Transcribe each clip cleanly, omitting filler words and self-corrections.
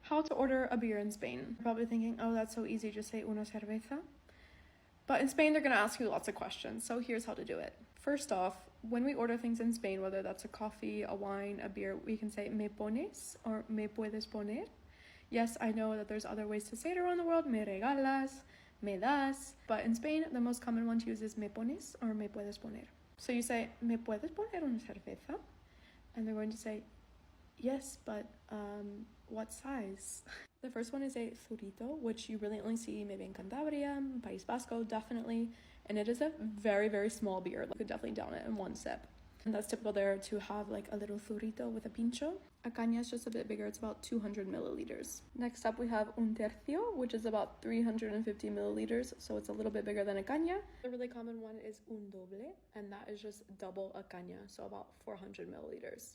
How to order a beer in Spain. You're probably thinking, oh, that's so easy, just say una cerveza. But in Spain, they're going to ask you lots of questions, so here's how to do it. First off, when we order things in Spain, whether that's a coffee, a wine, a beer, we can say me pones or me puedes poner. Yes, I know that there's other ways to say it around the world, me regalas, me das, but in Spain, the most common one to use is me pones or me puedes poner. So you say, me puedes poner una cerveza? And they're going to say, yes, but what size? The first one is a zurito, which you really only see maybe in Cantabria, País Vasco, definitely. And it is a very, very small beer. You could definitely down it in one sip. And that's typical there to have like a little zurito with a pincho. A caña is just a bit bigger. It's about 200 milliliters. Next up, we have un tercio, which is about 350 milliliters. So it's a little bit bigger than a caña. The really common one is un doble, and that is just double a caña, so about 400 milliliters.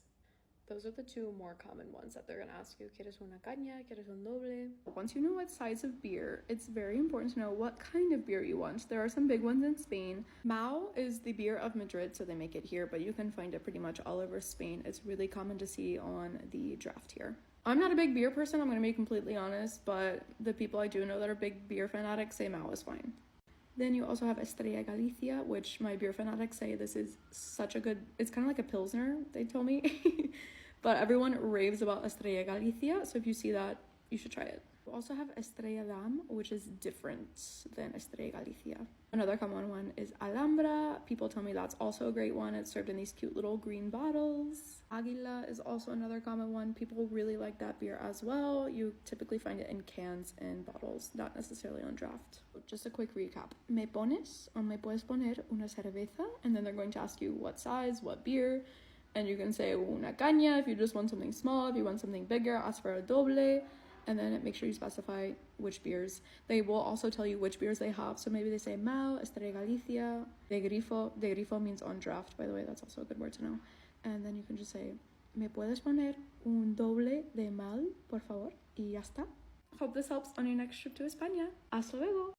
Those are the two more common ones that they're going to ask you. ¿Quieres una caña? ¿Quieres un doble? Once you know what size of beer, it's very important to know what kind of beer you want. There are some big ones in Spain. Mau is the beer of Madrid, so they make it here, but you can find it pretty much all over Spain. It's really common to see on the draft here. I'm not a big beer person, I'm going to be completely honest, but the people I do know that are big beer fanatics say Mau is fine. Then you also have Estrella Galicia, which my beer fanatics say this is such a good, it's kind of like a Pilsner, they told me. But everyone raves about Estrella Galicia, so if you see that, you should try it. We also have Estrella Damm, which is different than Estrella Galicia. Another common one is Alhambra. People tell me that's also a great one. It's served in these cute little green bottles. Águila is also another common one. People really like that beer as well. You typically find it in cans and bottles, not necessarily on draft. Just a quick recap. Me pones o me puedes poner una cerveza, and then they're going to ask you what size, what beer, and you can say una caña if you just want something small. If you want something bigger, ask for a doble. And then make sure you specify which beers. They will also tell you which beers they have. So maybe they say Mau, Estrella Galicia, De Grifo. De Grifo means on draft, by the way. That's also a good word to know. And then you can just say, ¿me puedes poner un doble de Mau, por favor? Y ya está. Hope this helps on your next trip to España. Hasta luego!